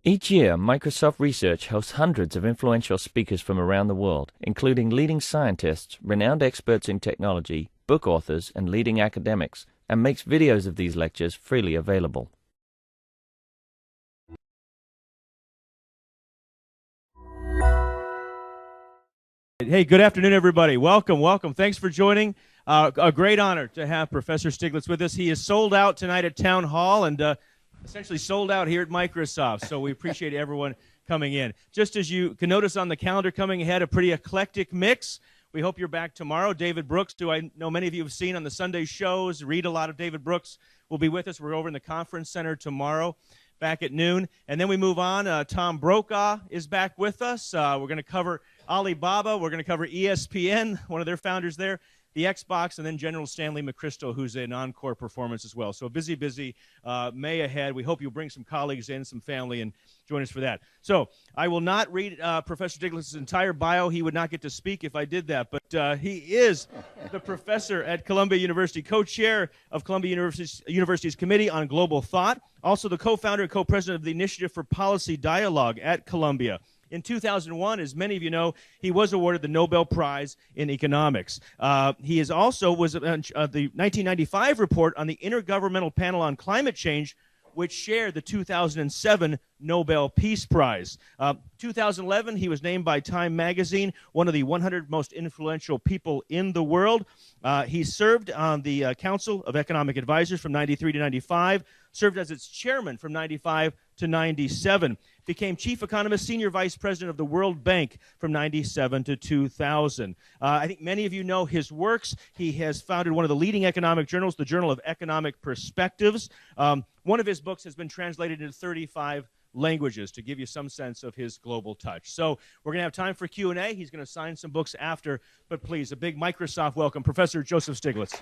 Each year, Microsoft Research hosts hundreds of influential speakers from around the world, including leading scientists, renowned experts in technology, book authors, and leading academics, and makes videos of these lectures freely available. Hey, good afternoon, everybody. Welcome, welcome. Thanks for joining. A great honor to have Professor Stiglitz with us. He is sold out tonight at Town Hall and essentially sold out here at Microsoft, so we appreciate everyone coming in. Just as you can notice on the calendar coming ahead, a pretty eclectic mix. We hope you're back tomorrow. David Brooks, who I know many of you have seen on the Sunday shows, read a lot of David Brooks, will be with us. We're over in the conference center tomorrow, back at noon. And then we move on. Tom Brokaw is back with us. We're going to cover Alibaba. We're going to cover ESPN, one of their founders there, the Xbox, and then General Stanley McChrystal, who's an encore performance as well. So a busy May ahead. We hope you'll bring some colleagues in, some family, and join us for that. So I will not read Professor Stiglitz's entire bio. He would not get to speak if I did that. But he is the professor at Columbia University, co-chair of Columbia University's Committee on Global Thought, also the co-founder and co-president of the Initiative for Policy Dialogue at Columbia. In 2001, as many of you know, he was awarded the Nobel Prize in Economics. He is also was the 1995 report on the Intergovernmental Panel on Climate Change, which shared the 2007 Nobel Peace Prize. 2011, he was named by Time magazine one of the 100 most influential people in the world. He served on the Council of Economic Advisors from 93 to 95, served as its chairman from 95 to 97, became chief economist, senior vice president of the World Bank from 97 to 2000. I think many of you know his works. He has founded one of the leading economic journals, the Journal of Economic Perspectives. One of his books has been translated into 35 languages to give you some sense of his global touch. So we're going to have time for Q&A. He's going to sign some books after, but please, a big Microsoft welcome, Professor Joseph Stiglitz.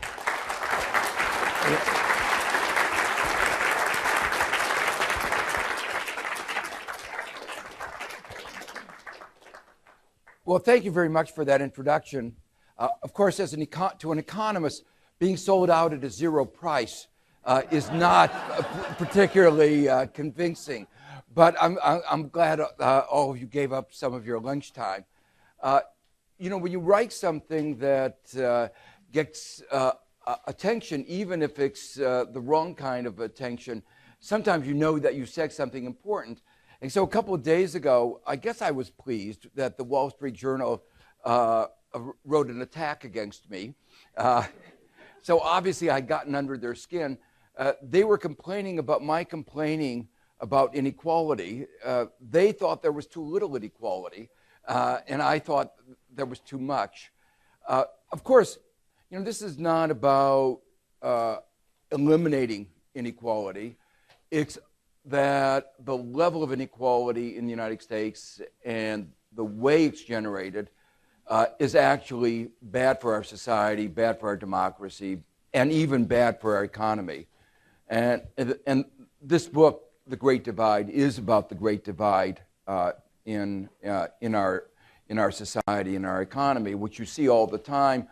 Well, thank you very much for that introduction. Of course, as to an economist, being sold out at a zero price is not particularly convincing. But I'm glad all of you gave up some of your lunchtime. You know, when you write something that gets attention, even if it's the wrong kind of attention, sometimes you know that you said something important. And so a couple of days ago, I guess I was pleased that the Wall Street Journal wrote an attack against me. So obviously I'd gotten under their skin. They were complaining about my complaining about inequality. They thought there was too little inequality, and I thought there was too much. Of course, you know, this is not about eliminating inequality. It's that the level of inequality in the United States and the way it's generated is actually bad for our society, bad for our democracy, and even bad for our economy. And this book, The Great Divide, is about the Great Divide in our society, in our economy, which you see all the time,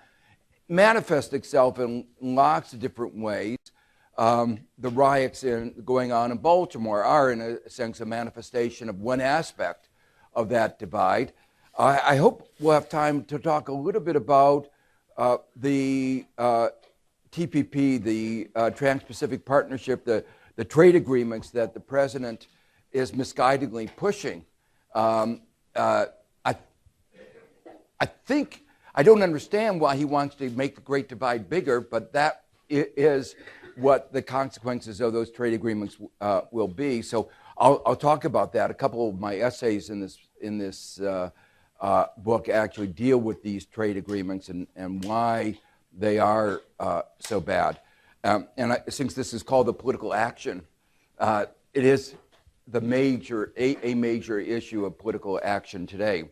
manifests itself in lots of different ways. The riots going on in Baltimore are, in a sense, a manifestation of one aspect of that divide. I hope we'll have time to talk a little bit about the TPP, the Trans-Pacific Partnership, the trade agreements that the president is misguidedly pushing. I think, I don't understand why he wants to make the Great Divide bigger, but that is what the consequences of those trade agreements will be. So I'll talk about that. A couple of my essays in this book actually deal with these trade agreements and why they are so bad. Since this is called the political action, it is a major issue of political action today.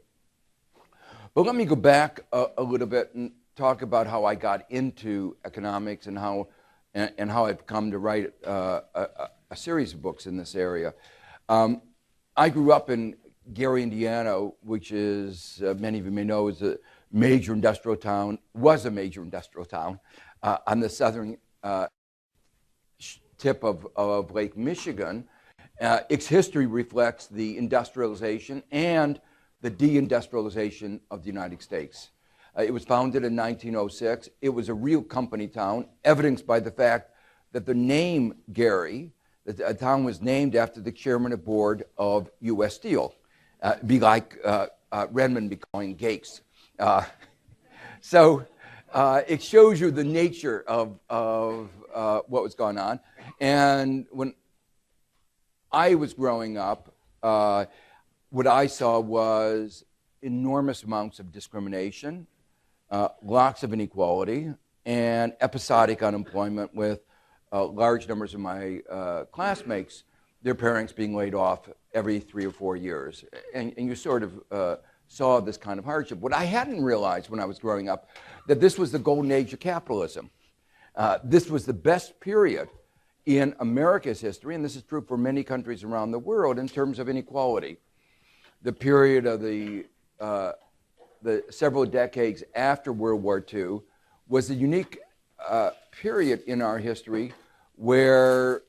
But let me go back a little bit and talk about how I got into economics and how I've come to write a series of books in this area. I grew up in Gary, Indiana, which is, many of you may know, is a major industrial town, was a major industrial town on the southern tip of Lake Michigan. Its history reflects the industrialization and the deindustrialization of the United States. It was founded in 1906. It was a real company town, evidenced by the fact that the name Gary, the town was named after the chairman of board of U.S. Steel. It'd be like Redmond be calling Gates. So it shows you the nature of what was going on. And when I was growing up, what I saw was enormous amounts of discrimination, lots of inequality, and episodic unemployment with large numbers of my classmates, their parents being laid off every 3 or 4 years. And you sort of saw this kind of hardship. What I hadn't realized when I was growing up, that this was the golden age of capitalism. This was the best period in America's history, and this is true for many countries around the world in terms of inequality. The period of the several decades after World War II was a unique period in our history where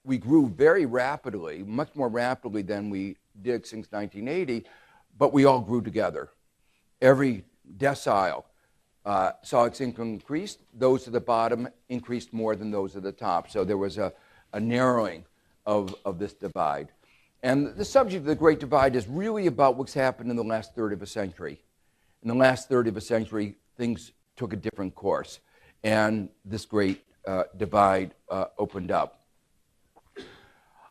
we grew very rapidly, much more rapidly than we did since 1980, but we all grew together. Every decile saw its income increase. Those at the bottom increased more than those at the top. So there was a narrowing of this divide. And the subject of the Great Divide is really about what's happened in the last third of a century. In the last third of a century, things took a different course, and this great divide opened up.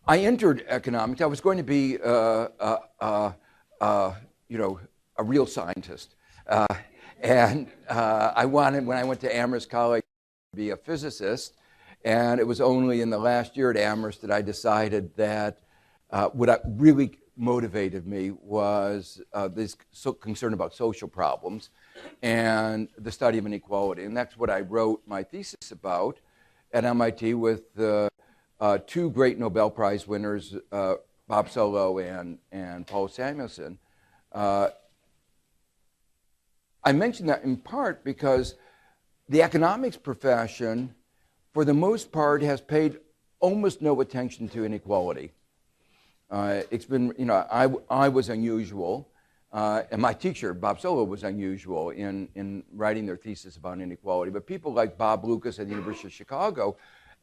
I entered economics. I was going to be, a real scientist. And I wanted, when I went to Amherst College, to be a physicist. And it was only in the last year at Amherst that I decided that what really motivated me was this concern about social problems and the study of inequality. And that's what I wrote my thesis about at MIT with two great Nobel Prize winners, Bob Solow and Paul Samuelson. I mention that in part because the economics profession, for the most part, has paid almost no attention to inequality. It's been, I was unusual, and my teacher, Bob Solow, was unusual in writing their thesis about inequality. But people like Bob Lucas at the University of Chicago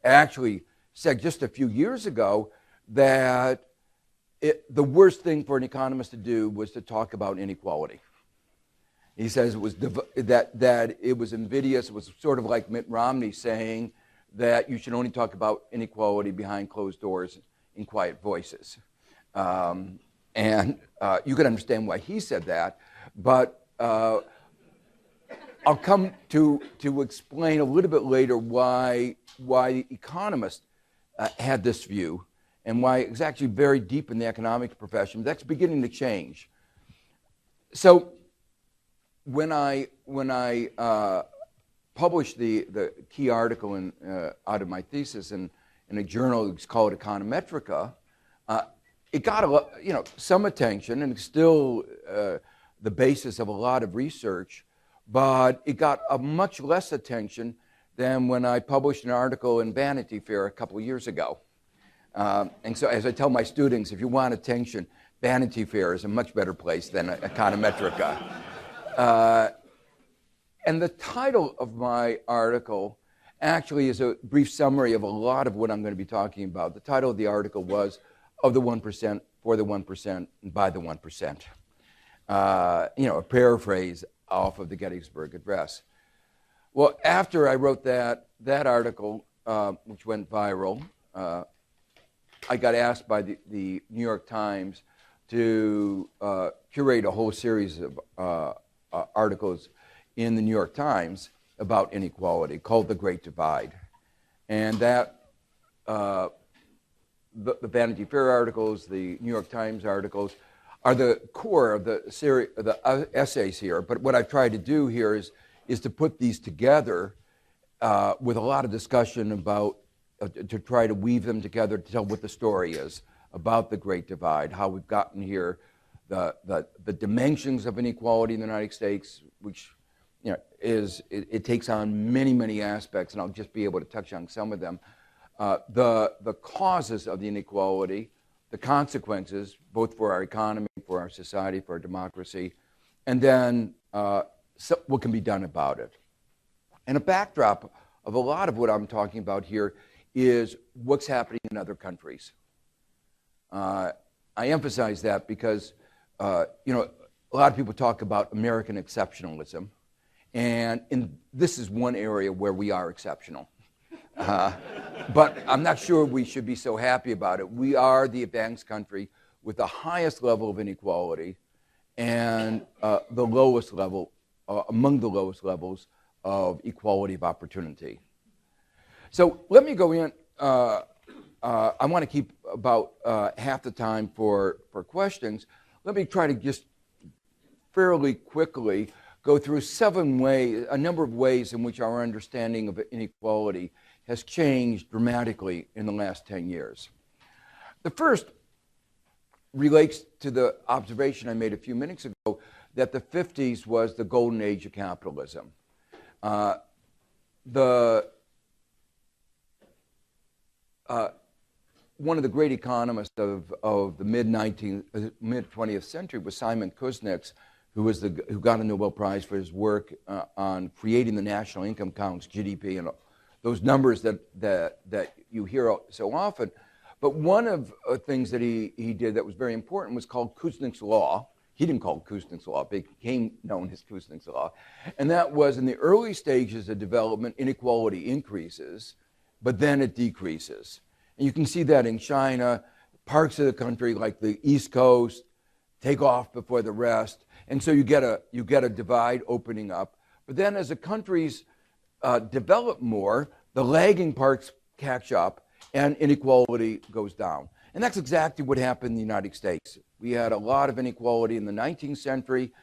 actually said just a few years ago that the worst thing for an economist to do was to talk about inequality. He says it was that it was invidious. It was sort of like Mitt Romney saying that you should only talk about inequality behind closed doors in quiet voices. And you can understand why he said that, but I'll come to explain a little bit later why economists had this view and why it's actually very deep in the economics profession. That's beginning to change. So when I published the key article out of my thesis in a journal that's called Econometrica, it got some attention, and it's still the basis of a lot of research, but it got a much less attention than when I published an article in Vanity Fair a couple of years ago. And so as I tell my students, if you want attention, Vanity Fair is a much better place than Econometrica. And the title of my article actually is a brief summary of a lot of what I'm going to be talking about. The title of the article was Of the 1%, for the 1%, and by the 1%. A paraphrase off of the Gettysburg Address. Well, after I wrote that article, which went viral, I got asked by the New York Times to curate a whole series of articles in the New York Times about inequality called The Great Divide. And that, the Vanity Fair articles, the New York Times articles, are the core of the series, of the essays here. But what I've tried to do here is to put these together with a lot of discussion about, to try to weave them together to tell what the story is about the Great Divide, how we've gotten here, the dimensions of inequality in the United States, which it takes on many, many aspects, and I'll just be able to touch on some of them. the causes of the inequality, the consequences, both for our economy, for our society, for our democracy, and then what can be done about it. And a backdrop of a lot of what I'm talking about here is what's happening in other countries. I emphasize that because, a lot of people talk about American exceptionalism, and this is one area where we are exceptional. But I'm not sure we should be so happy about it. We are the advanced country with the highest level of inequality and the lowest level, among the lowest levels of equality of opportunity. So let me go in. I want to keep about half the time for questions. Let me try to just fairly quickly go through a number of ways in which our understanding of inequality has changed dramatically in the last 10 years. The first relates to the observation I made a few minutes ago that the 50s was the golden age of capitalism. One of the great economists of the mid-20th century was Simon Kuznets, who got a Nobel Prize for his work on creating the national income counts, GDP, and those numbers that you hear so often. But one of the things that he did that was very important was called Kuznets Law. He didn't call it Kuznets Law, it became known as Kuznets Law. And that was in the early stages of development, inequality increases, but then it decreases. And you can see that in China, parts of the country like the East Coast take off before the rest. And so you get a divide opening up. But then as the countries develop more, the lagging parts catch up and inequality goes down. And that's exactly what happened in the United States. We had a lot of inequality in the 19th century,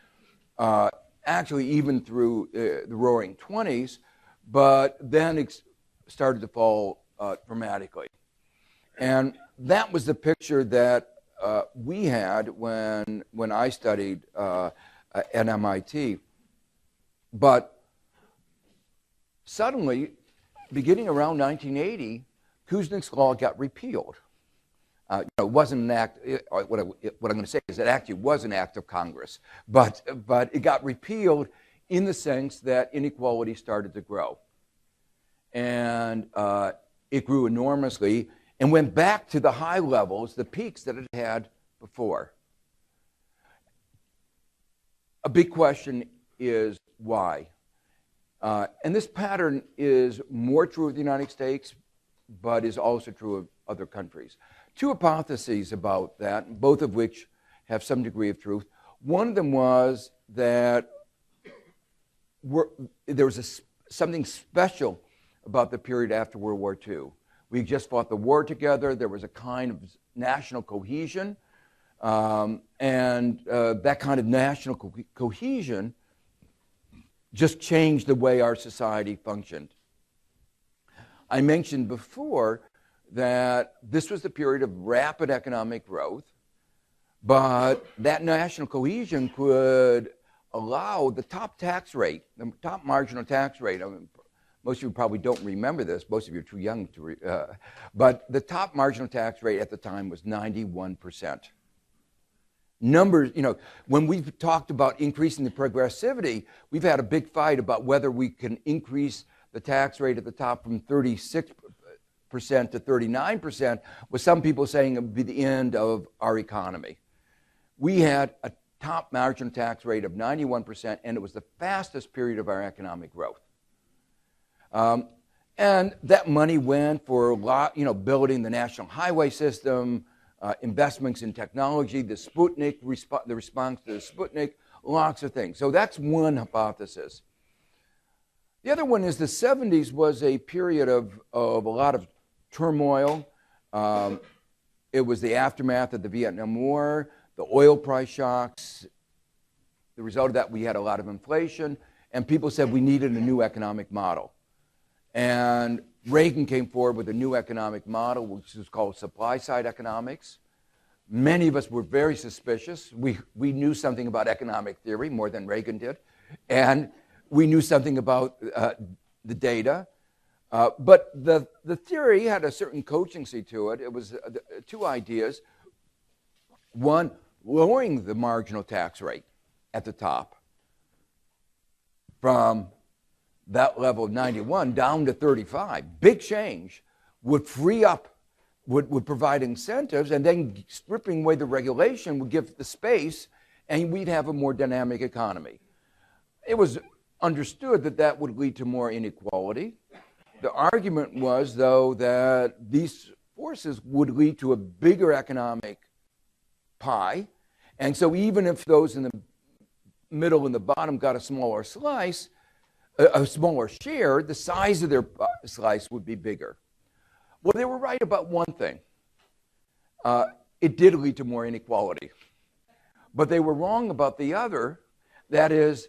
actually even through the roaring 20s, but then it started to fall dramatically. And that was the picture that we had when I studied at MIT. But suddenly, beginning around 1980, Kuznets Law got repealed. It wasn't an act. What I'm going to say is it actually was an act of Congress, but it got repealed in the sense that inequality started to grow, and it grew enormously and went back to the high levels, the peaks that it had before. A big question is why, and this pattern is more true of the United States, but is also true of other countries. Two hypotheses about that, both of which have some degree of truth. One of them was that there was something special about the period after World War II. We just fought the war together. There was a kind of national cohesion, and that kind of national cohesion just changed the way our society functioned. I mentioned before that this was the period of rapid economic growth, but that national cohesion could allow the top tax rate, the top marginal tax rate. Most of you probably don't remember this. Most of you are too young to but the top marginal tax rate at the time was 91%. Numbers, when we've talked about increasing the progressivity, we've had a big fight about whether we can increase the tax rate at the top from 36% to 39%, with some people saying it would be the end of our economy. We had a top marginal tax rate of 91%, and it was the fastest period of our economic growth. And that money went for building the national highway system, investments in technology, the Sputnik, the response to the Sputnik, lots of things. So that's one hypothesis. The other one is the 70s was a period of a lot of turmoil. It was the aftermath of the Vietnam War, the oil price shocks. The result of that, we had a lot of inflation, and people said we needed a new economic model. And Reagan came forward with a new economic model, which was called Supplyside Economics. Many of us were very suspicious. We knew something about economic theory more than Reagan did, and we knew something about the data. But the theory had a certain cogency to it. It was two ideas. One, lowering the marginal tax rate at the top from that level of 91 down to 35. Big change would free up, would provide incentives, and then stripping away the regulation would give the space, and we'd have a more dynamic economy. It was understood that that would lead to more inequality. The argument was, though, that these forces would lead to a bigger economic pie, and so even if those in the middle and the bottom got a smaller slice, a smaller share, the size of their slice would be bigger. Well, they were right about one thing. It did lead to more inequality. But they were wrong about the other, that is,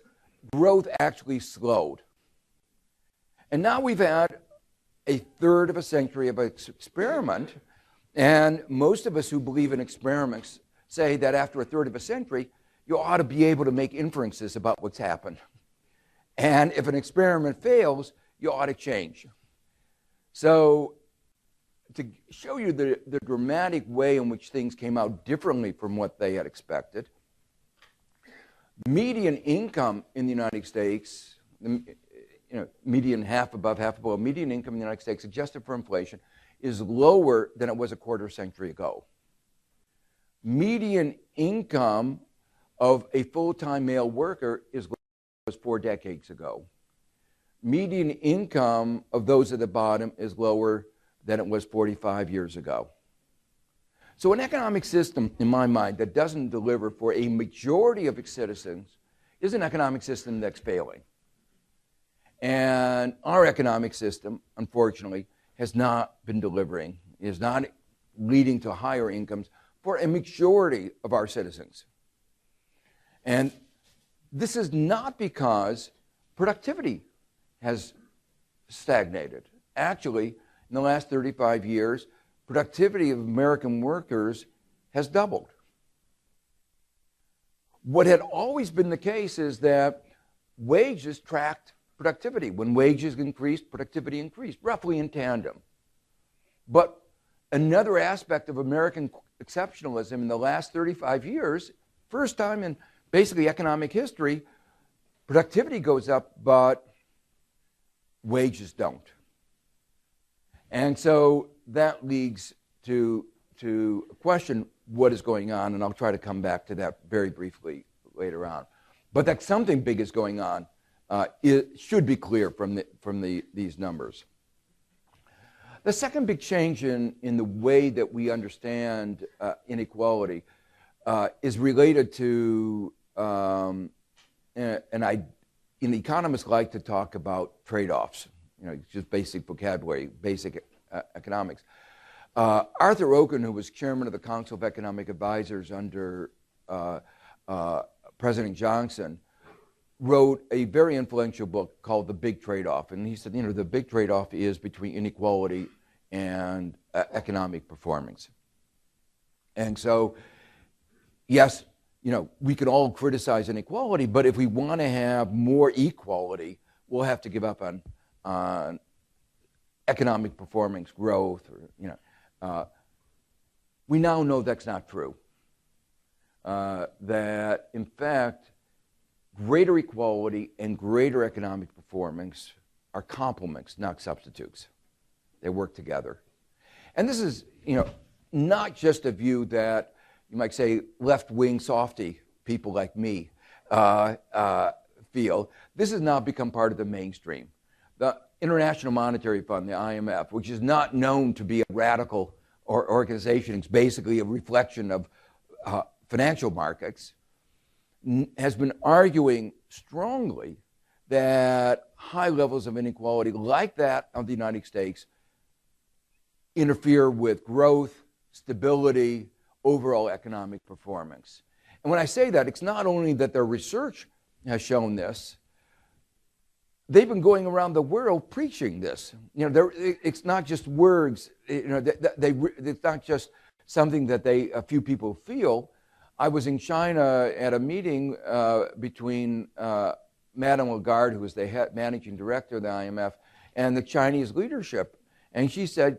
growth actually slowed. And now we've had a third of a century of an experiment, and most of us who believe in experiments say that after a third of a century, you ought to be able to make inferences about what's happened. And if an experiment fails, you ought to change. So to show you the dramatic way in which things came out differently from what they had expected, median income in the United States, median half above, half below, median income in the United States, adjusted for inflation, is lower than it was a quarter century ago. Median income of a full-time male worker is lower than it was 4 decades ago. Median income of those at the bottom is lower than it was 45 years ago. So an economic system, in my mind, that doesn't deliver for a majority of its citizens is an economic system that's failing. And our economic system, unfortunately, has not been delivering, is not leading to higher incomes for a majority of our citizens. And this is not because productivity has stagnated. Actually, in the last 35 years, productivity of American workers has doubled. What had always been the case is that wages tracked productivity. When wages increased, productivity increased, roughly in tandem. But another aspect of American exceptionalism in the last 35 years, first time in basically economic history, productivity goes up, but wages don't. And so that leads to question what is going on, and I'll try to come back to that very briefly later on. But that something big is going on it should be clear from these numbers. The second big change in the way that we understand inequality is related to, and economists like to talk about trade-offs, just basic vocabulary, basic economics. Arthur Oken, who was chairman of the Council of Economic Advisors under President Johnson, wrote a very influential book called The Big Trade-Off. And he said, the big trade-off is between inequality and economic performance. And so, yes, we can all criticize inequality, but if we want to have more equality, we'll have to give up on economic performance, growth, we now know that's not true. That, in fact, greater equality and greater economic performance are complements, not substitutes. They work together. And this is, not just a view that you might say left-wing softy people like me feel. This has now become part of the mainstream. The International Monetary Fund, the IMF, which is not known to be a radical organization, it's basically a reflection of financial markets, has been arguing strongly that high levels of inequality like that of the United States interfere with growth, stability, overall economic performance. And when I say that, it's not only that their research has shown this, they've been going around the world preaching this. It's not just words, it's not just something that a few people feel. I was in China at a meeting between Madame Lagarde, who was the managing director of the IMF, and the Chinese leadership. And she said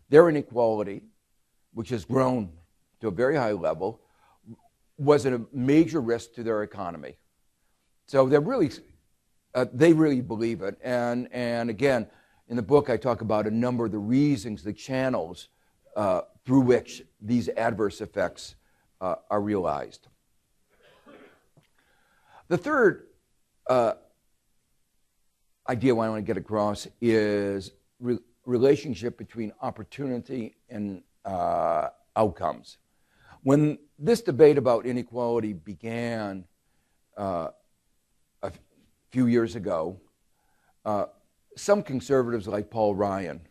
their inequality, which has grown to a very high level, was a major risk to their economy. So they really believe it. And again, in the book, I talk about a number of the reasons, the channels through which these adverse effects are realized. The third idea I want to get across is relationship between opportunity and outcomes. When this debate about inequality began a few years ago, some conservatives like Paul Ryan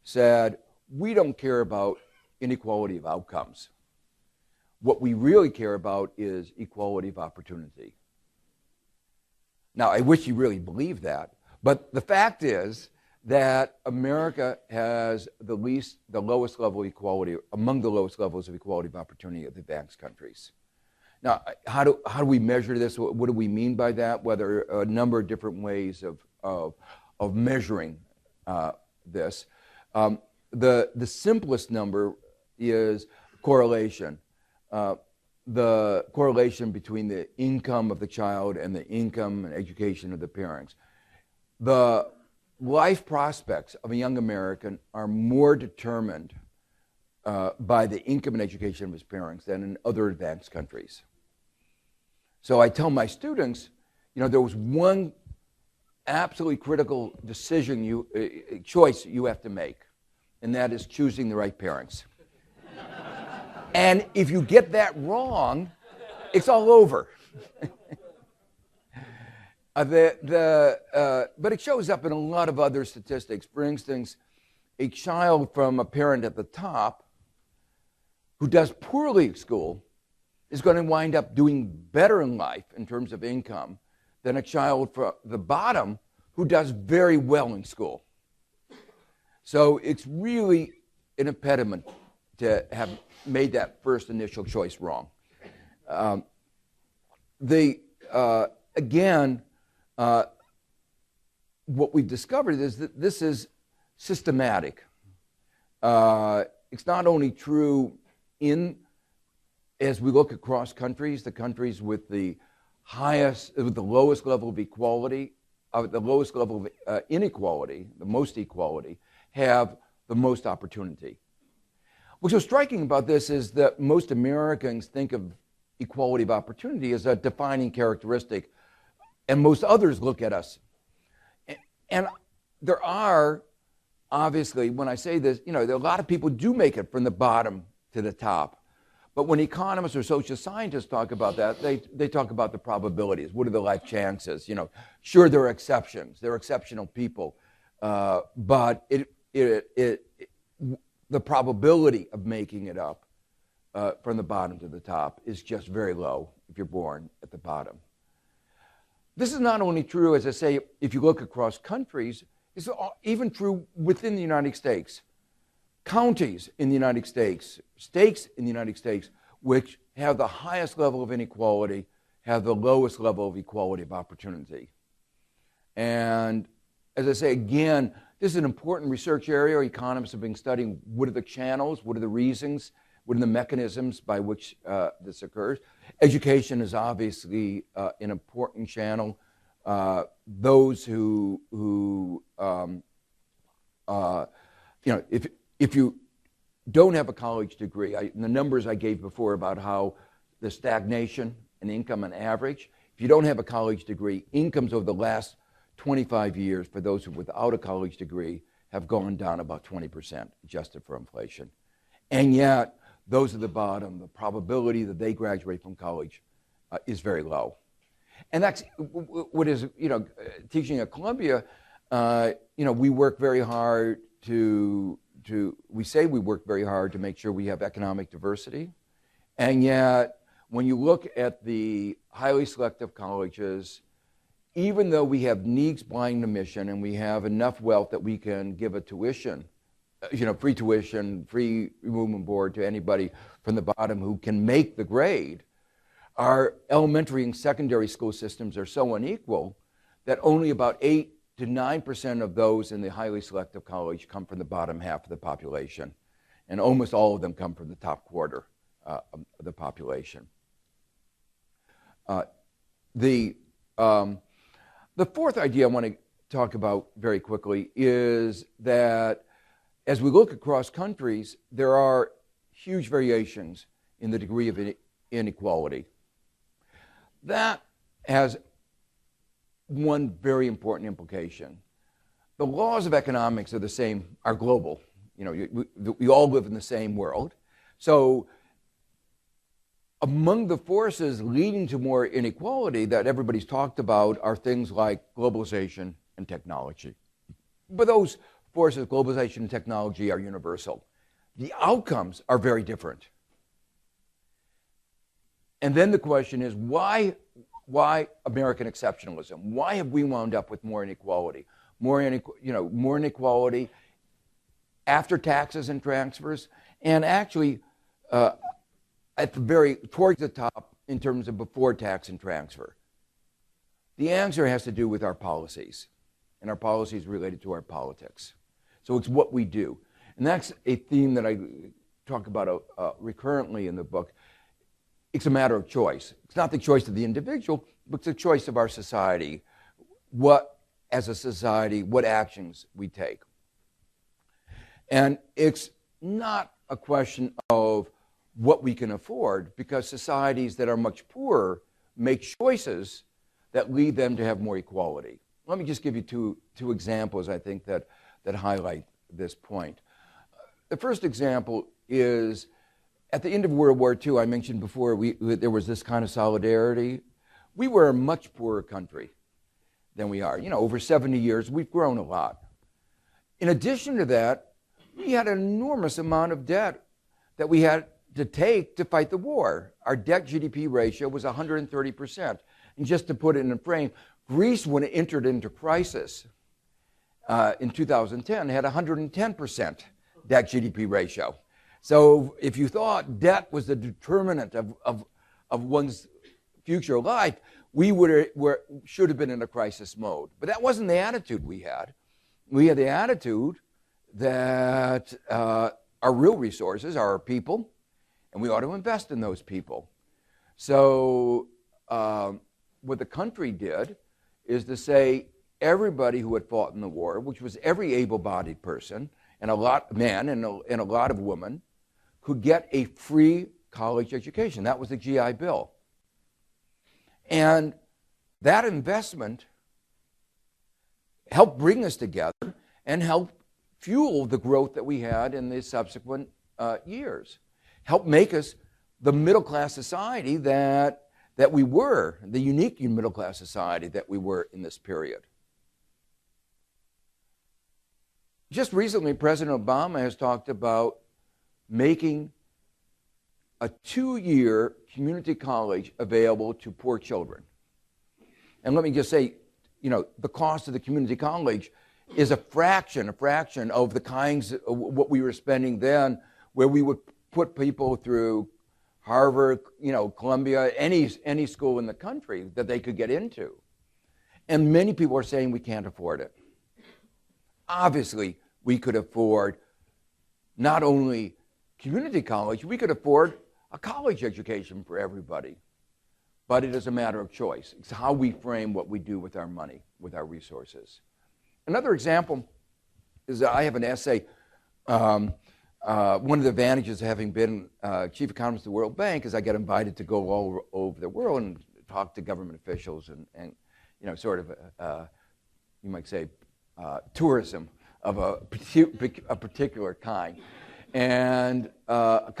said, we don't care about inequality of outcomes. What we really care about is equality of opportunity. Now, I wish he really believed that, but the fact is that America has the lowest level of equality, among the lowest levels of equality of opportunity of the advanced countries. Now, how do we measure this? What do we mean by that? Whether a number of different ways of measuring this. The simplest number is correlation. The correlation between the income of the child and the income and education of the parents. The life prospects of a young American are more determined by the income and education of his parents than in other advanced countries. So I tell my students, there was one absolutely critical choice you have to make, and that is choosing the right parents. And if you get that wrong, it's all over. But it shows up in a lot of other statistics. For instance, a child from a parent at the top who does poorly at school is going to wind up doing better in life in terms of income than a child from the bottom who does very well in school. So it's really an impediment to have made that first initial choice wrong. What we've discovered is that this is systematic. It's not only true as we look across countries, the countries with the lowest level of equality, the lowest level of inequality, the most equality, have the most opportunity. What's so striking about this is that most Americans think of equality of opportunity as a defining characteristic, and most others look at us. And there are, obviously, when I say this, there are a lot of people do make it from the bottom to the top. But when economists or social scientists talk about that, they talk about the probabilities. What are the life chances? Sure, there are exceptions. There are exceptional people. But the probability of making it up from the bottom to the top is just very low if you're born at the bottom. This is not only true, as I say, if you look across countries, it's even true within the United States. Counties in the United States, states in the United States, which have the highest level of inequality, have the lowest level of equality of opportunity. And as I say, again, this is an important research area. Economists have been studying what are the channels, what are the reasons, what are the mechanisms by which this occurs. Education is obviously an important channel. Those if you don't have a college degree, the numbers I gave before about how the stagnation in income on average, if you don't have a college degree, incomes over the last 25 years for those who without a college degree have gone down about 20%, adjusted for inflation. And yet, those at the bottom, the probability that they graduate from college is very low. And that's what is, teaching at Columbia, we work very hard we say we work very hard to make sure we have economic diversity. And yet, when you look at the highly selective colleges, even though we have needs-blind admission and we have enough wealth that we can give a tuition, free tuition, free room and board to anybody from the bottom who can make the grade, our elementary and secondary school systems are so unequal that only about 8 to 9% of those in the highly selective college come from the bottom half of the population. And almost all of them come from the top quarter of the population. The fourth idea I want to talk about very quickly is that as we look across countries, there are huge variations in the degree of inequality. That has one very important implication. The laws of economics are the same, are global. You know, we all live in the same world. So among the forces leading to more inequality that everybody's talked about are things like globalization and technology. But those forces, globalization and technology, are universal. The outcomes are very different. And then the question is, why American exceptionalism? Why have we wound up with more inequality? More inequality after taxes and transfers, and actually at the towards the top in terms of before tax and transfer. The answer has to do with our policies, and our policies related to our politics. So it's what we do. And that's a theme that I talk about recurrently in the book. It's a matter of choice. It's not the choice of the individual, but it's the choice of our society. As a society, what actions we take. And it's not a question of what we can afford, because societies that are much poorer make choices that lead them to have more equality. Let me just give you two examples, I think, that highlight this point. The first example is at the end of World War II, I mentioned before, there was this kind of solidarity. We were a much poorer country than we are. You know, over 70 years, we've grown a lot. In addition to that, we had an enormous amount of debt that we had to take to fight the war. Our debt-GDP ratio was 130%. And just to put it in a frame, Greece, when it entered into crisis in 2010, had 110% debt-GDP ratio. So if you thought debt was the determinant of one's future life, we should have been in a crisis mode. But that wasn't the attitude we had. We had the attitude that our real resources are our people, and we ought to invest in those people. So what the country did is to say everybody who had fought in the war, which was every able-bodied person, and a lot of men and a lot of women, could get a free college education. That was the GI Bill. And that investment helped bring us together and helped fuel the growth that we had in the subsequent years. Helped make us the middle-class society that we were, the unique middle-class society that we were in this period. Just recently, President Obama has talked about making a 2-year community college available to poor children. And let me just say, you know, the cost of the community college is a fraction of the kinds of what we were spending then, where we would put people through Harvard, you know, Columbia, any school in the country that they could get into. And many people are saying we can't afford it. Obviously, we could afford not only community college, we could afford a college education for everybody. But it is a matter of choice. It's how we frame what we do with our money, with our resources. Another example is that I have an essay. One of the advantages of having been chief economist of the World Bank is I get invited to go all over the world and talk to government officials and you know, sort of, you might say, tourism of a particular kind. And a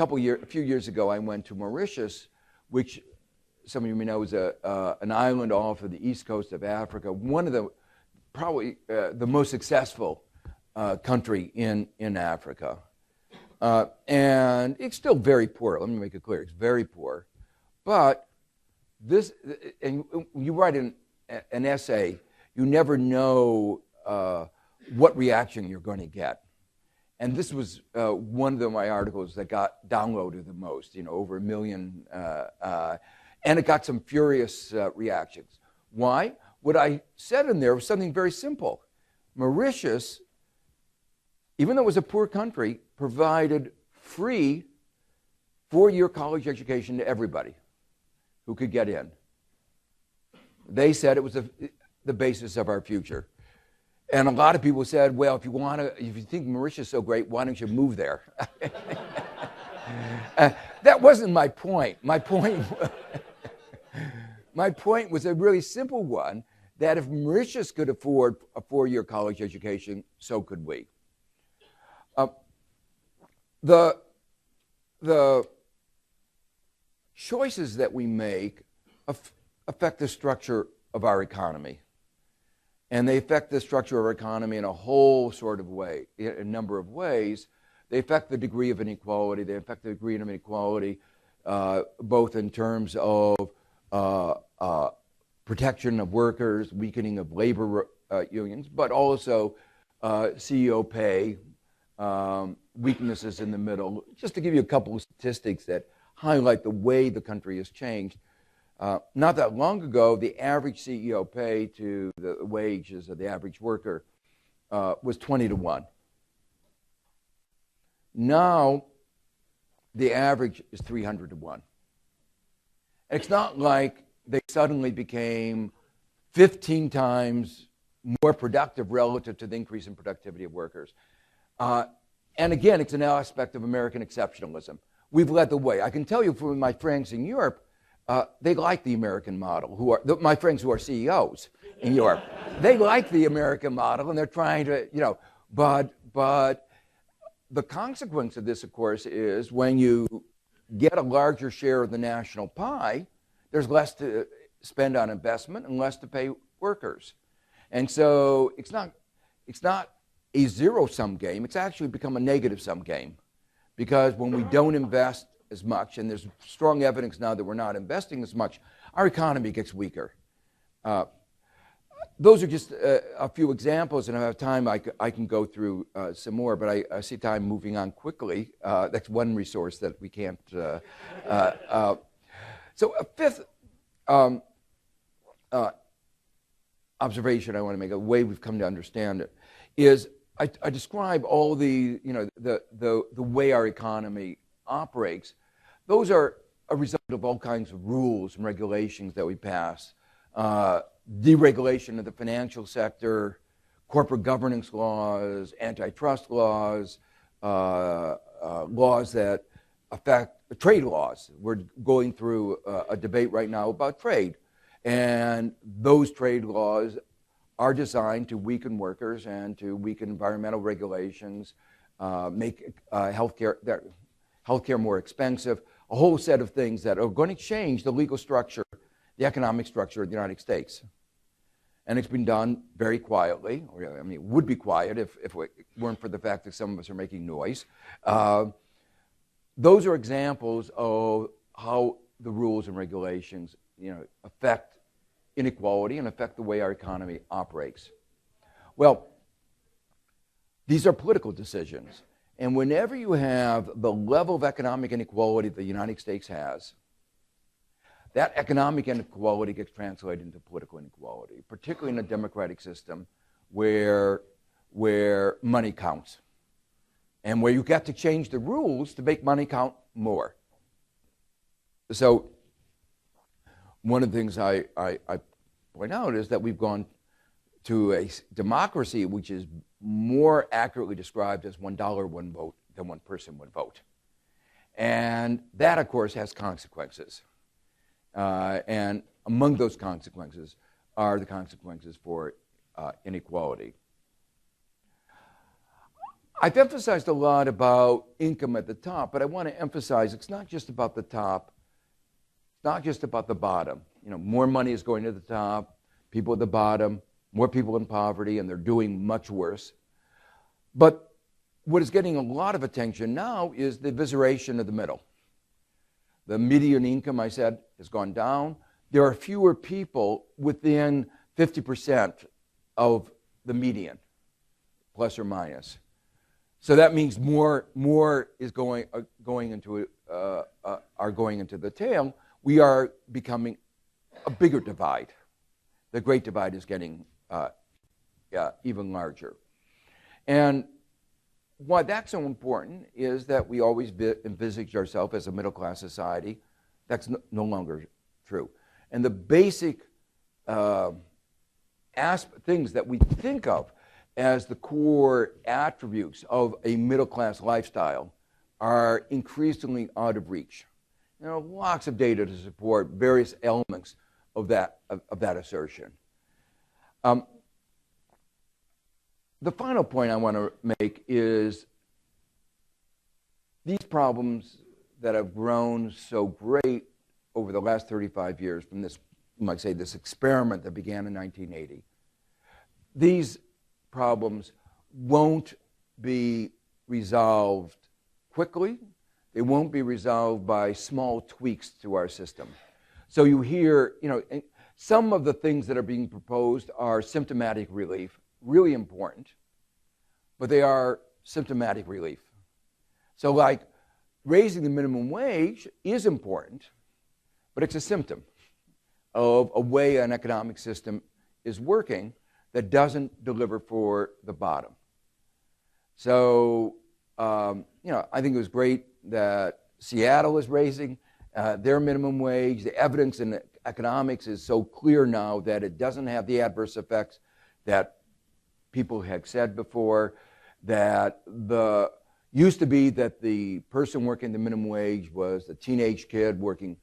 few years ago, I went to Mauritius, which some of you may know is an island off of the east coast of Africa, one of the probably the most successful country in Africa. And it's still very poor. Let me make it clear. It's very poor. But this, and when you write an essay, you never know what reaction you're going to get. And this was one of my articles that got downloaded the most, you know, over 1 million. And it got some furious reactions. Why? What I said in there was something very simple. Mauritius, even though it was a poor country, provided free 4-year college education to everybody who could get in. They said it was the basis of our future. And a lot of people said, well, if you think Mauritius is so great, why don't you move there? That wasn't my point. My point was a really simple one, that if Mauritius could afford a 4-year college education, so could we. The choices that we make affect the structure of our economy. And they affect the structure of our economy in a whole sort of way, in a number of ways. They affect the degree of inequality. They affect the degree of inequality both in terms of protection of workers, weakening of labor unions, but also CEO pay, weaknesses in the middle. Just to give you a couple of statistics that highlight the way the country has changed. Not that long ago, the average CEO pay to the wages of the average worker was 20-1. Now, the average is 300-1. And it's not like they suddenly became 15 times more productive relative to the increase in productivity of workers. And again, it's an aspect of American exceptionalism. We've led the way. I can tell you from my friends in Europe, they like the American model. My friends who are CEOs in Europe, they like the American model, and they're trying to, but the consequence of this, of course, is when you get a larger share of the national pie, there's less to spend on investment and less to pay workers. And so it's not a zero-sum game. It's actually become a negative-sum game, because when we don't invest as much, and there's strong evidence now that we're not investing as much, our economy gets weaker. Those are just a few examples, and if I have time, I can go through some more, but I see time moving on quickly. That's one resource that we can't. So a fifth observation I want to make, a way we've come to understand it, is I describe all the way our economy operates. Those are a result of all kinds of rules and regulations that we pass. Deregulation of the financial sector, corporate governance laws, antitrust laws, laws that affect trade laws. We're going through a debate right now about trade. And those trade laws are designed to weaken workers and to weaken environmental regulations, make healthcare more expensive, a whole set of things that are going to change the legal structure, the economic structure of the United States. And it's been done very quietly. I mean, it would be quiet if it weren't for the fact that some of us are making noise. Those are examples of how the rules and regulations, affect inequality and affect the way our economy operates. Well, these are political decisions. And whenever you have the level of economic inequality that the United States has, that economic inequality gets translated into political inequality, particularly in a democratic system where money counts and where you get to change the rules to make money count more. So one of the things I point out is that we've gone to a democracy which is more accurately described as $1 one vote than one person one vote. And that, of course, has consequences. And among those consequences are the consequences for inequality. I've emphasized a lot about income at the top, but I want to emphasize it's not just about the top, it's not just about the bottom. More money is going to the top, people at the bottom, more people in poverty, and they're doing much worse. But what is getting a lot of attention now is the evisceration of the middle. The median income, I said, has gone down. There are fewer people within 50% of the median, plus or minus. So that means more is going into the tail. We are becoming a bigger divide. The Great Divide is getting even larger. And why that's so important is that we always envisaged ourselves as a middle-class society. That's no longer true. And the basic things that we think of as the core attributes of a middle-class lifestyle are increasingly out of reach. Lots of data to support various elements of that assertion. The final point I want to make is these problems that have grown so great over the last 35 years from this, you might say, this experiment that began in 1980, these problems won't be resolved quickly. They won't be resolved by small tweaks to our system. So you hear, some of the things that are being proposed are symptomatic relief, really important, but they are symptomatic relief. So like raising the minimum wage is important, but it's a symptom of a way an economic system is working that doesn't deliver for the bottom. So, I think it was great that Seattle is raising their minimum wage. The evidence in economics is so clear now that it doesn't have the adverse effects that people had said before, that used to be that the person working the minimum wage was the teenage kid working,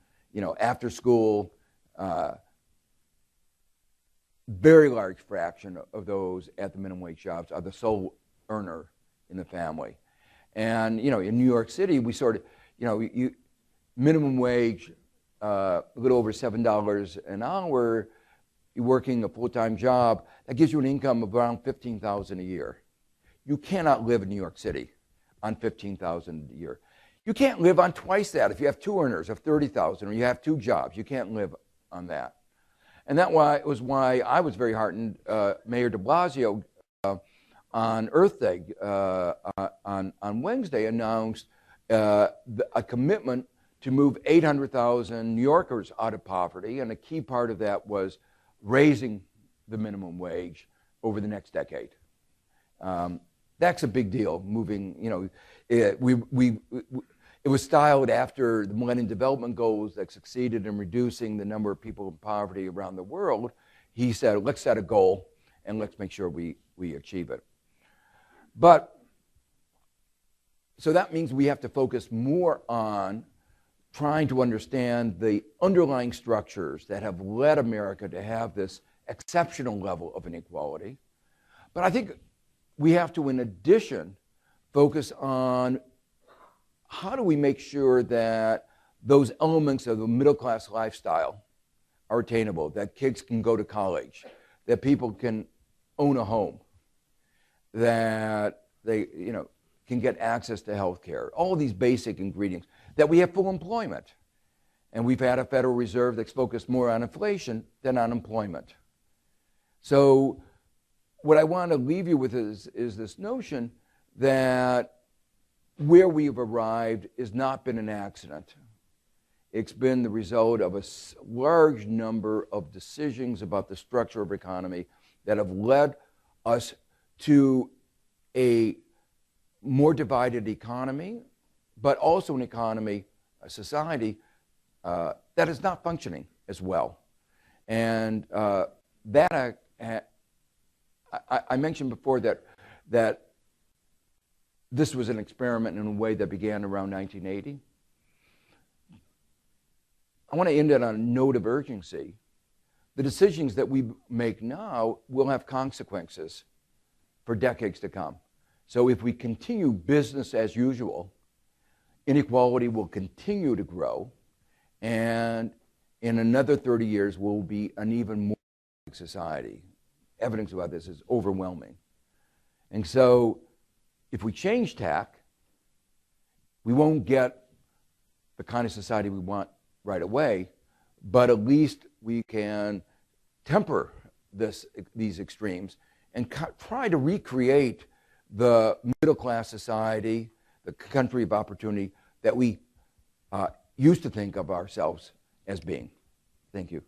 after school. Very large fraction of those at the minimum wage jobs are the sole earner in the family. And, in New York City, we sort of, minimum wage, a little over $7 an hour, you're working a full-time job, that gives you an income of around $15,000 a year. You cannot live in New York City on $15,000 a year. You can't live on twice that if you have two earners of $30,000 or you have two jobs. You can't live on that. And that was why I was very heartened. Mayor de Blasio on Earth Day on Wednesday announced a commitment to move 800,000 New Yorkers out of poverty, and a key part of that was raising the minimum wage over the next decade. That's a big deal. Moving, it was styled after the Millennium Development Goals that succeeded in reducing the number of people in poverty around the world. He said, let's set a goal and let's make sure we achieve it. So that means we have to focus more on trying to understand the underlying structures that have led America to have this exceptional level of inequality. But I think we have to, in addition, focus on how do we make sure that those elements of the middle-class lifestyle are attainable, that kids can go to college, that people can own a home, that they can get access to health care, all these basic ingredients, that we have full employment. And we've had a Federal Reserve that's focused more on inflation than on employment. So what I want to leave you with is this notion that where we've arrived has not been an accident. It's been the result of a large number of decisions about the structure of economy that have led us to a more divided economy, but also an economy, a society that is not functioning as well. And that I mentioned before that this was an experiment in a way that began around 1980. I want to end it on a note of urgency. The decisions that we make now will have consequences for decades to come. So if we continue business as usual, inequality will continue to grow, and in another 30 years we'll be an even more society. Evidence about this is overwhelming. And so if we change tack, we won't get the kind of society we want right away, but at least we can temper these extremes and try to recreate the middle-class society, the country of opportunity that we used to think of ourselves as being. Thank you.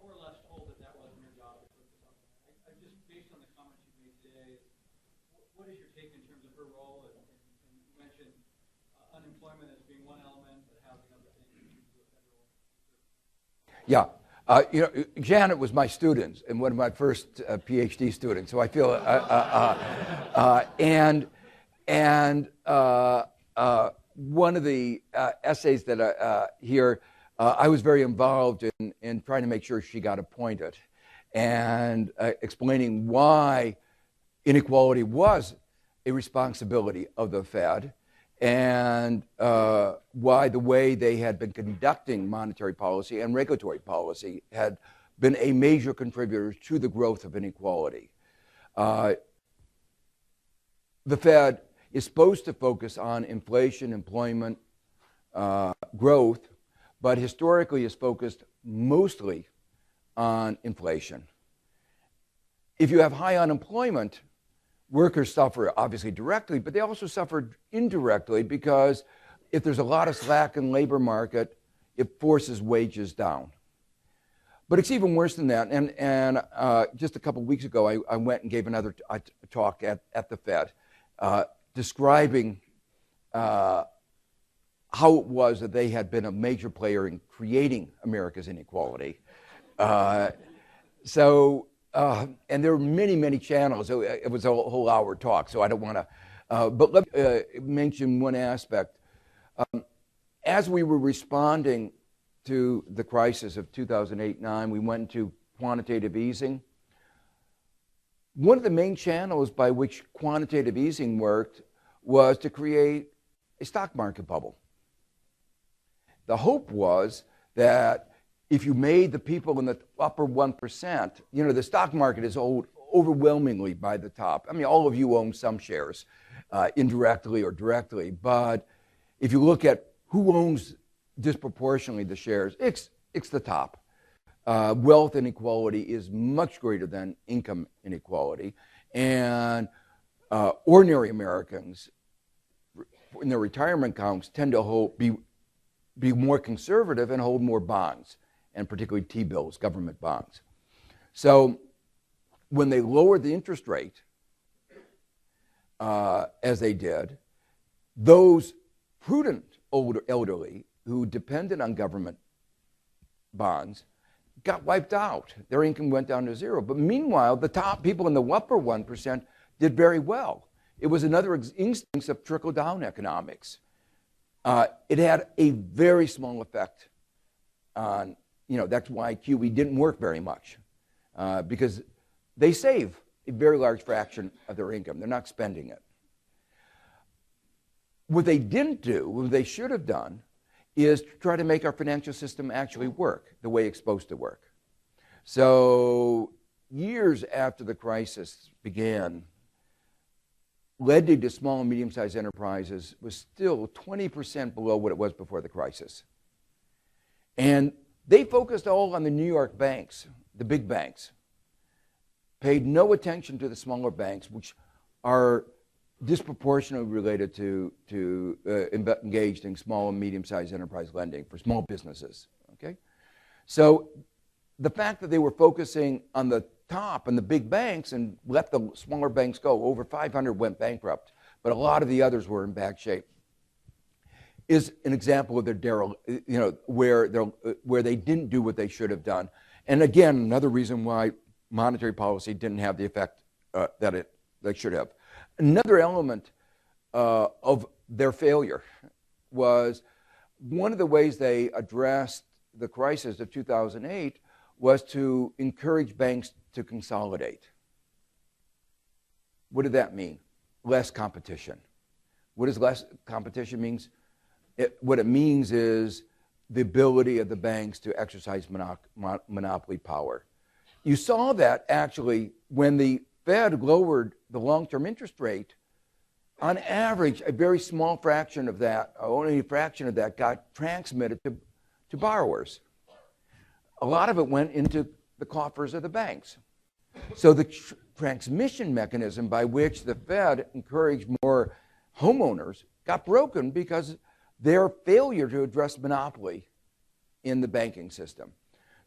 more or less told that that wasn't your job to focus on that. I just, based on the comments you made today, what is your take in terms of her role? And you mentioned unemployment as being one element, but housing other things in terms of federal. Yeah. Janet was my student and one of my first PhD students, so I feel one of the essays that here I was very involved in trying to make sure she got appointed and explaining why inequality was a responsibility of the Fed and why the way they had been conducting monetary policy and regulatory policy had been a major contributor to the growth of inequality. The Fed is supposed to focus on inflation, employment, growth, but historically is focused mostly on inflation. If you have high unemployment, workers suffer obviously directly, but they also suffer indirectly because if there's a lot of slack in the labor market, it forces wages down. But it's even worse than that. And just a couple of weeks ago, I went and gave another talk at the Fed describing how it was that they had been a major player in creating America's inequality. And there were many, many channels. It was a whole hour talk, so I don't want to. But let me mention one aspect. As we were responding to the crisis of 2008-9, we went into quantitative easing. One of the main channels by which quantitative easing worked was to create a stock market bubble. The hope was that if you made the people in the upper 1%, the stock market is owned overwhelmingly by the top. I mean, all of you own some shares, indirectly or directly, but if you look at who owns disproportionately the shares, it's the top. Wealth inequality is much greater than income inequality, and ordinary Americans in their retirement accounts tend to be more conservative and hold more bonds, and particularly T-bills, government bonds. So when they lowered the interest rate, as they did, those prudent elderly who depended on government bonds got wiped out. Their income went down to zero. But meanwhile, the top people in the upper 1% did very well. It was another instance of trickle-down economics. It had a very small effect on, that's why QE didn't work very much, because they save a very large fraction of their income. They're not spending it. What they didn't do, what they should have done, is to try to make our financial system actually work the way it's supposed to work. So years after the crisis began, lending to small and medium-sized enterprises was still 20% below what it was before the crisis. And they focused all on the New York banks, the big banks, paid no attention to the smaller banks, which are disproportionately related to engaged in small and medium-sized enterprise lending for small businesses, okay? So the fact that they were focusing on the top and the big banks and let the smaller banks go, over 500 went bankrupt, but a lot of the others were in bad shape, is an example of their where they didn't do what they should have done. And again, another reason why monetary policy didn't have the effect that it should have. Another element of their failure was one of the ways they addressed the crisis of 2008 was to encourage banks to consolidate. What did that mean? Less competition. What does less competition mean? What it means is the ability of the banks to exercise monopoly power. You saw that actually when the Fed lowered the long-term interest rate. On average, a very small fraction of that, only a fraction of that, got transmitted to borrowers. A lot of it went into the coffers of the banks. So the transmission mechanism by which the Fed encouraged more homeowners got broken because their failure to address monopoly in the banking system.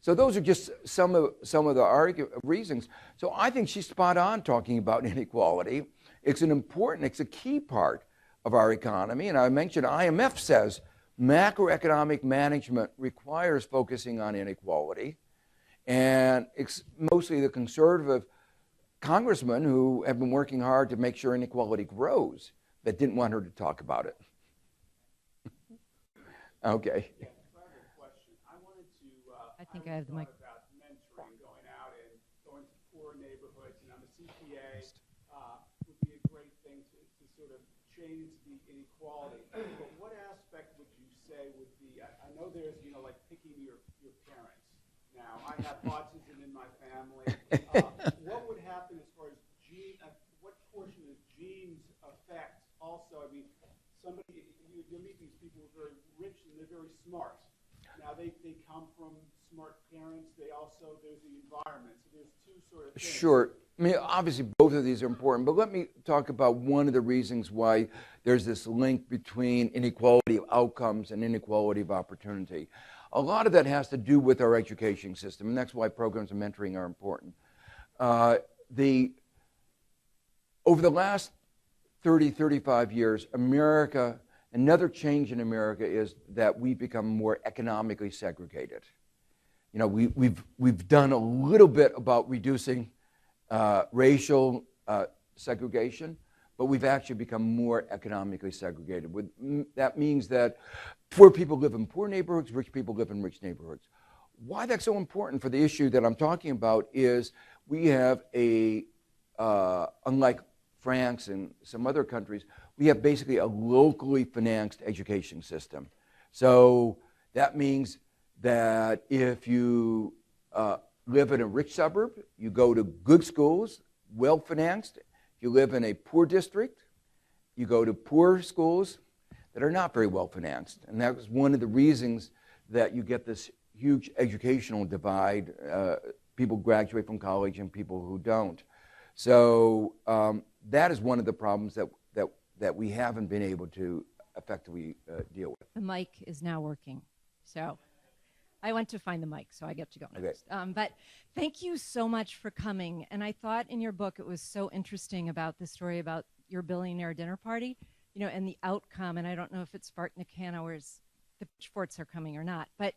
So those are just some of the reasons. So I think she's spot on talking about inequality. It's a key part of our economy. And I mentioned IMF says macroeconomic management requires focusing on inequality. And it's mostly the conservative congressmen who have been working hard to make sure inequality grows that didn't want her to talk about it. Okay. I think I have the mic. About mentoring, going out and going to poor neighborhoods, and I'm a CPA, would be a great thing to sort of change the inequality. But what aspect would you say would be, I know there's, like picking your parents. Now, I have autism in my family. What would happen as far as what portion of genes affect also? I mean, you'll meet these people who are very rich and they're very smart. Now, they come from smart parents. There's the environment. So there's two sort of things. Sure. I mean, obviously, both of these are important, but let me talk about one of the reasons why there's this link between inequality of outcomes and inequality of opportunity. A lot of that has to do with our education system, and that's why programs of mentoring are important. Over the last 30, 35 years, another change in America is that we've become more economically segregated. We've done a little bit about reducing racial segregation, but we've actually become more economically segregated. That means that poor people live in poor neighborhoods, rich people live in rich neighborhoods. Why that's so important for the issue that I'm talking about is we have unlike France and some other countries, we have basically a locally financed education system. So that means that if you live in a rich suburb, you go to good schools, well-financed. If you live in a poor district, you go to poor schools that are not very well-financed. And that was one of the reasons that you get this huge educational divide. People graduate from college and people who don't. So that is one of the problems that we haven't been able to effectively deal with. The mic is now working. So I went to find the mic, so I get to go next. Okay. But thank you so much for coming. And I thought in your book it was so interesting about the story about your billionaire dinner party, and the outcome. And I don't know if it sparked Nick Hanover's The Pitchforks Are Coming or not. But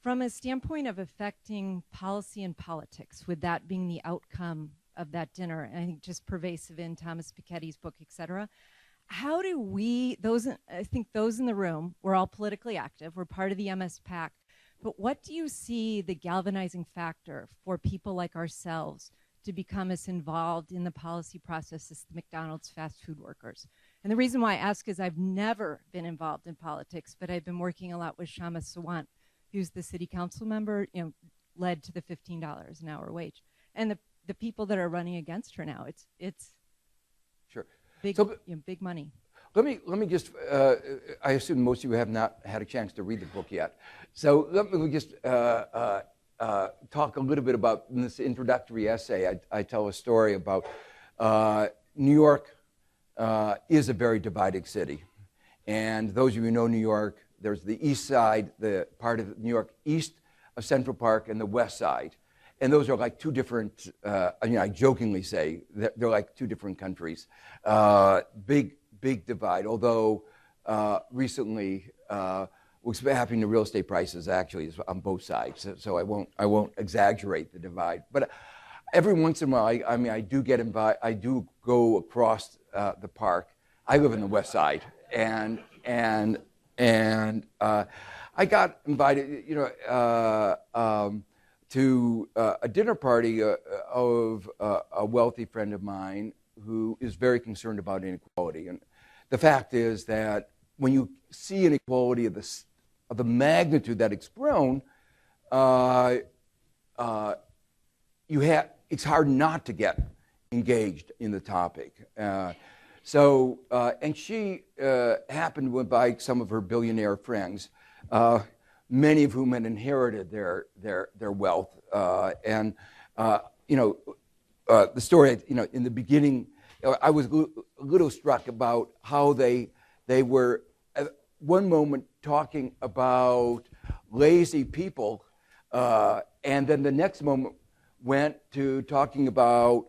from a standpoint of affecting policy and politics, with that being the outcome of that dinner, and I think just pervasive in Thomas Piketty's book, et cetera, how do I think those in the room, we're all politically active, we're part of the MSPAC, but what do you see the galvanizing factor for people like ourselves to become as involved in the policy process as the McDonald's fast food workers? And the reason why I ask is I've never been involved in politics, but I've been working a lot with Shama Sawant, who's the city council member, led to the $15 an hour wage. And the people that are running against her now, it's sure big, big money. Let me just, I assume most of you have not had a chance to read the book yet. So let me just talk a little bit about in this introductory essay. I tell a story about New York is a very divided city. And those of you who know New York, there's the east side, the part of New York east of Central Park, and the west side. And those are like two different, I jokingly say, they're like two different countries. Big divide, although recently what's happening to real estate prices actually is on both sides. So I won't exaggerate the divide. But every once in a while, I do get invited. I do go across the park. I live in the west side, and I got invited, to a dinner party of a wealthy friend of mine who is very concerned about inequality. And the fact is that when you see inequality of the magnitude that it's grown, it's hard not to get engaged in the topic. And she happened to invite some of her billionaire friends, many of whom had inherited their wealth. The story, in the beginning, I was a little struck about how they were at one moment talking about lazy people And then the next moment went to talking about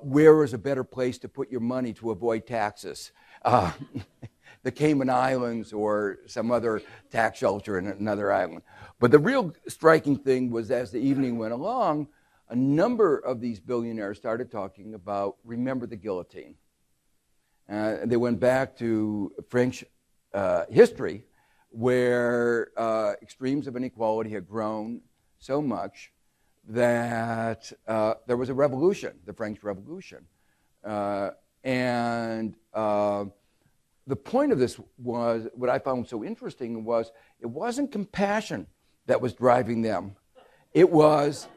where is a better place to put your money to avoid taxes. The Cayman Islands or some other tax shelter in another island. But the real striking thing was as the evening went along, a number of these billionaires started talking about remember the guillotine. They went back to French history where extremes of inequality had grown so much that there was a revolution, the French Revolution. The point of this was, what I found so interesting was, it wasn't compassion that was driving them. It was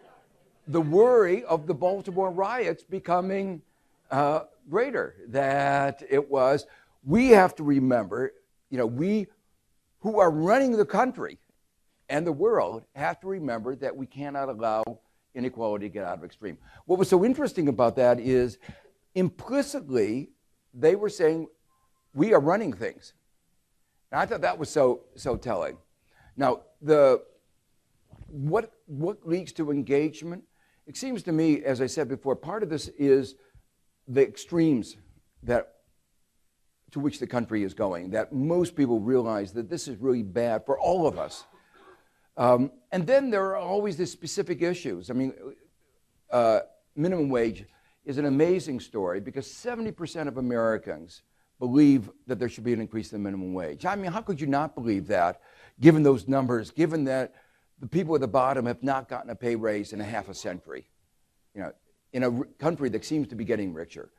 the worry of the Baltimore riots becoming greater. That it was, we have to remember, we who are running the country and the world have to remember that we cannot allow inequality to get out of extreme. What was so interesting about that is, implicitly, they were saying, we are running things. And I thought that was so telling. Now, what leads to engagement? It seems to me, as I said before, part of this is the extremes to which the country is going, that most people realize that this is really bad for all of us. And then there are always the specific issues. I mean, minimum wage is an amazing story because 70% of Americans believe that there should be an increase in the minimum wage. I mean, how could you not believe that, given those numbers, given that the people at the bottom have not gotten a pay raise in a half a century, in a country that seems to be getting richer.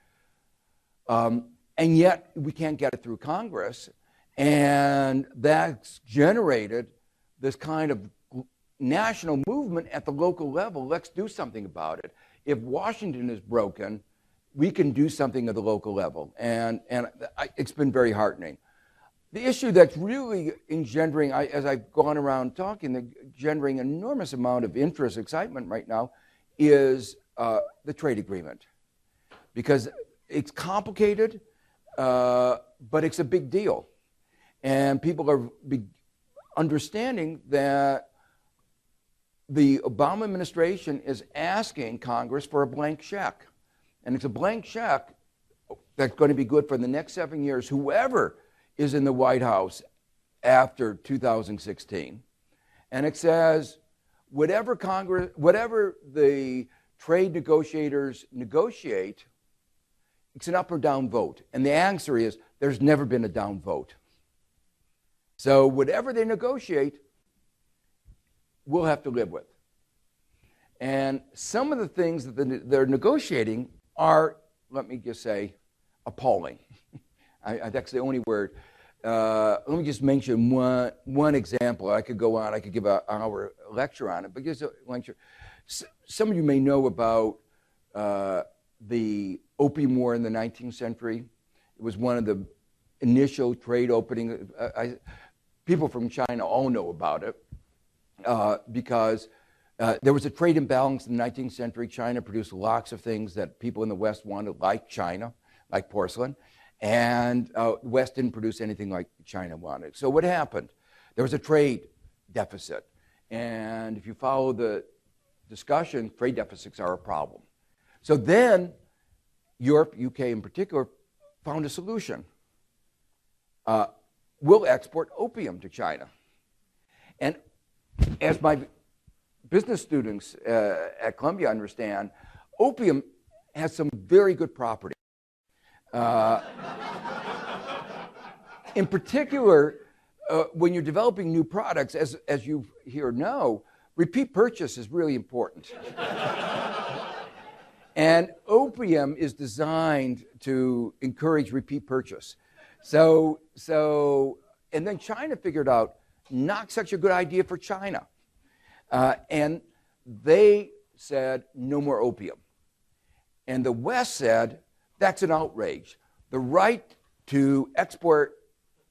And yet, we can't get it through Congress, and that's generated this kind of national movement at the local level. Let's do something about it. If Washington is broken, we can do something at the local level, and it's been very heartening. The issue that's really engendering, as I've gone around talking, engendering an enormous amount of interest, excitement right now, is the trade agreement. Because it's complicated, but it's a big deal. And people are understanding that the Obama administration is asking Congress for a blank check. And it's a blank check that's going to be good for the next 7 years, whoever is in the White House after 2016. And it says, whatever the trade negotiators negotiate, it's an up or down vote. And the answer is, there's never been a down vote. So whatever they negotiate, we'll have to live with. And some of the things that they're negotiating are, let me just say, appalling. That's the only word. Let me just mention one example. I could go on. I could give an hour lecture on it. But just a lecture. Some of you may know about the Opium War in the 19th century. It was one of the initial trade opening. People from China all know about it because there was a trade imbalance in the 19th century. China produced lots of things that people in the West wanted, like China, like porcelain. And the West didn't produce anything like China wanted. So what happened? There was a trade deficit. And if you follow the discussion, trade deficits are a problem. So then Europe, UK in particular, found a solution. We'll export opium to China. And as my business students at Columbia understand, opium has some very good properties. In particular, when you're developing new products, as you here know, repeat purchase is really important. And opium is designed to encourage repeat purchase. And then China figured out, not such a good idea for China. And they said, no more opium. And the West said, that's an outrage. The right to export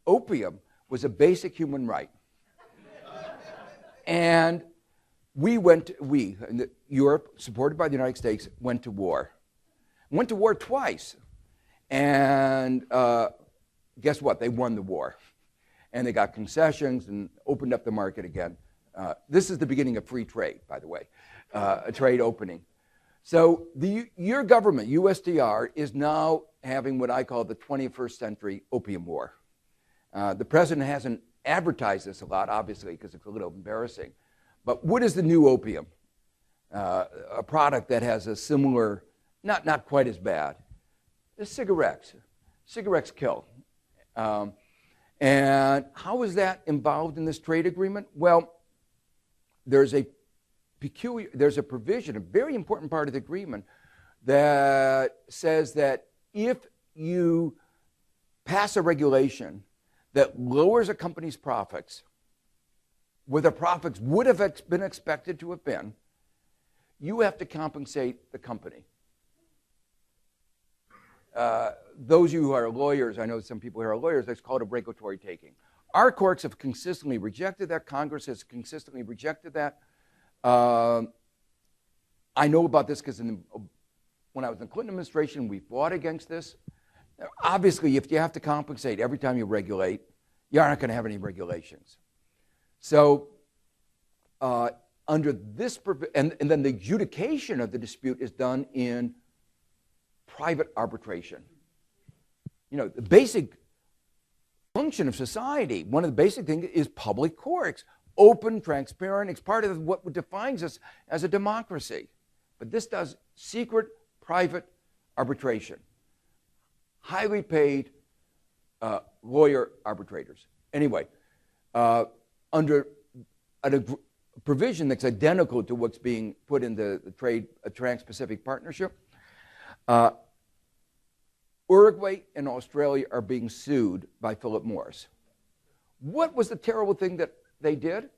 opium was a basic human right. And Europe, supported by the United States, went to war. Went to war twice. And guess what? They won the war. And they got concessions and opened up the market again This is the beginning of free trade, by the way, a trade opening. So your government, USTR, is now having what I call the 21st century Opium War. The president hasn't advertised this a lot, obviously, because it's a little embarrassing. But what is the new opium? A product that has a similar, not quite as bad. The cigarettes. Cigarettes kill. And how is that involved in this trade agreement? Well, there's a provision, a very important part of the agreement, that says that if you pass a regulation that lowers a company's profits, where the profits would have been expected to have been, you have to compensate the company. Those of you who are lawyers, I know some people here are lawyers, that's called a regulatory taking. Our courts have consistently rejected that. Congress has consistently rejected that. I know about this because when I was in the Clinton administration, we fought against this. Obviously, if you have to compensate every time you regulate, you're not going to have any regulations. So under this, and then the adjudication of the dispute is done in private arbitration. You know, the basic function of society, one of the basic things is public courts. Open, transparent, it's part of what defines us as a democracy. But this does secret, private arbitration. Highly paid lawyer arbitrators. Anyway, under a provision that's identical to what's being put in the Trans-Pacific Partnership, Uruguay and Australia are being sued by Philip Morris. What was the terrible thing that they did?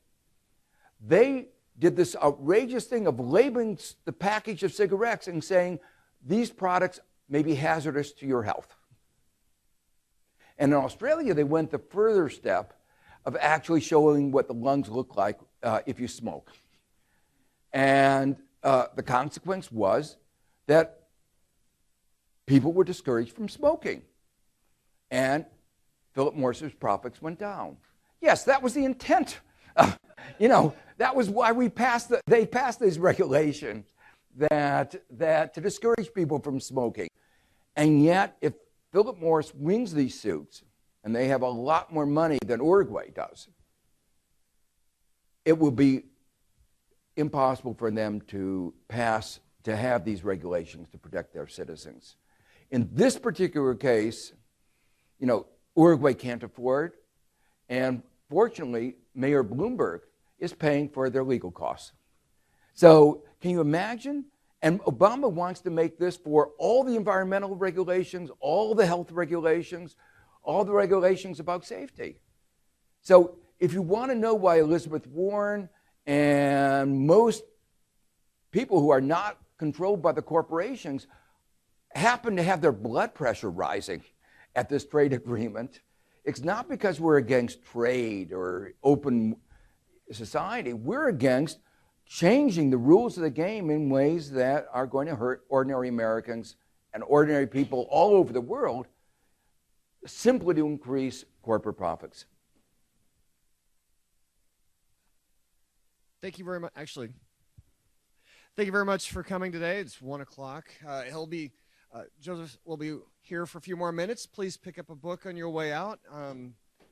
They did this outrageous thing of labeling the package of cigarettes and saying, these products may be hazardous to your health. And in Australia, they went the further step of actually showing what the lungs look like if you smoke. And the consequence was that people were discouraged from smoking. And Philip Morris's profits went down. Yes, that was the intent. That was why they passed these regulations that to discourage people from smoking. And yet, if Philip Morris wins these suits, and they have a lot more money than Uruguay does, it will be impossible for them to have these regulations to protect their citizens. In this particular case, Uruguay can't afford, and fortunately, Mayor Bloomberg is paying for their legal costs. So can you imagine? And Obama wants to make this for all the environmental regulations, all the health regulations, all the regulations about safety. So if you want to know why Elizabeth Warren and most people who are not controlled by the corporations happen to have their blood pressure rising at this trade agreement, it's not because we're against trade or open society. We're against changing the rules of the game in ways that are going to hurt ordinary Americans and ordinary people all over the world simply to increase corporate profits. Thank you very much. Thank you very much for coming today. It's 1 o'clock. Joseph will be here for a few more minutes. Please pick up a book on your way out.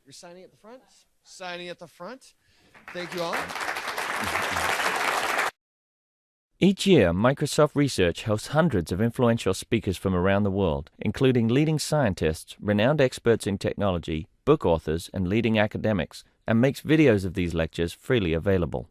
You're signing at the front? Signing at the front. Thank you all. Each year, Microsoft Research hosts hundreds of influential speakers from around the world, including leading scientists, renowned experts in technology, book authors, and leading academics, and makes videos of these lectures freely available.